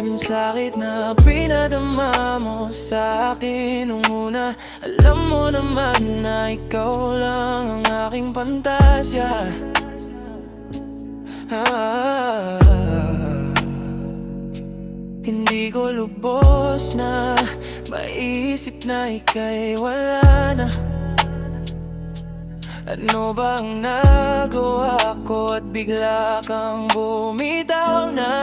yung sakit na pinadama mo sa akin nung una. Alam mo naman na ikaw lang ang aking pantasya. Hindi ko lubos na maisip na ika'y wala na. Ano bang nagawa ko at bigla kang bumitaw na?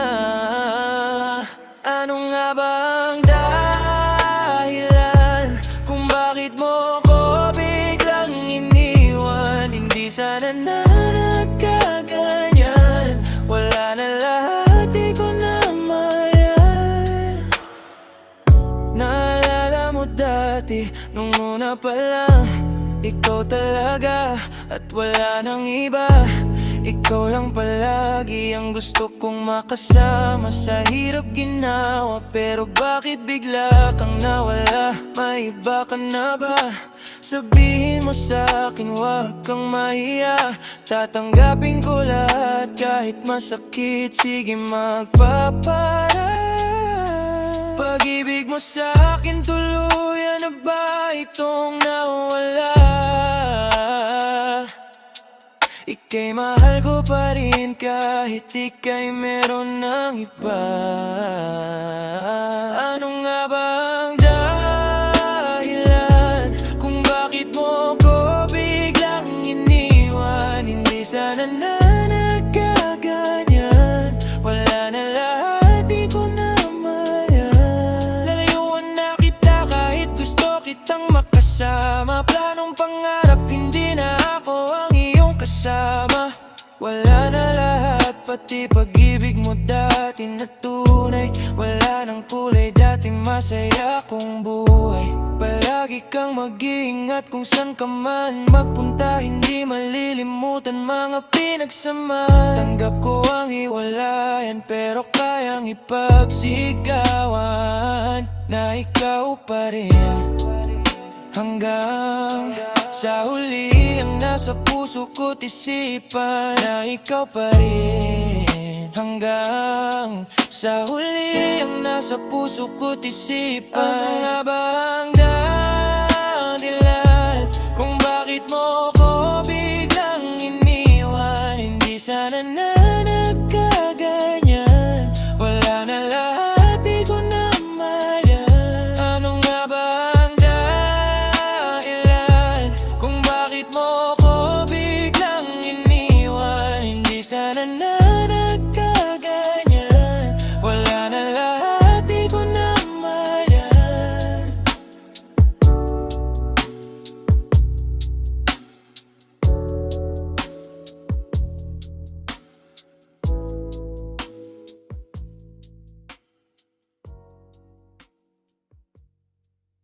Ano nga bang dahilan kung bakit mo ko biglang iniwan? Hindi sana na nagkaganyan. Wala na lahat, di ko na mayan. Naalala mo dati, nung una pa lang, ikaw talaga at wala nang iba. Ikaw lang palagi ang gusto kong makasama. Sa hirap ginawa, pero bakit bigla kang nawala? May iba ka na ba? Sabihin mo sa'kin, huwag kang mahiya. Tatanggapin ko lahat kahit masakit. Sige magpapara. Pag-ibig mo sa'kin tuluyan na ba itong nawala? Ika'y mahal ko pa rin kahit ika'y meron ng iba. Ano nga bang dahilan kung bakit mo ko biglang iniwan? Hindi sana na nagkaganyan. Wala na lahat, di ko na mayan. Lalayuan na kita kahit gusto kitang makasama. Planong pangarap, hindi na ako ang iyong kasama. Wala na lahat, pati pag-ibig mo dati na tunay. Wala nang kulay, dati masaya kong buhay. Palagi kang mag-iingat kung saan ka man magpunta. Hindi malilimutan mga pinagsama. Tanggap ko ang hiwalayan, pero kayang ipagsigawan na ikaw pa rin. Hanggang sa huli ang nasa puso ko't isipan na ikaw pa rin. Hanggang sa huli ang nasa puso ko't isipan. Ano nga ba ang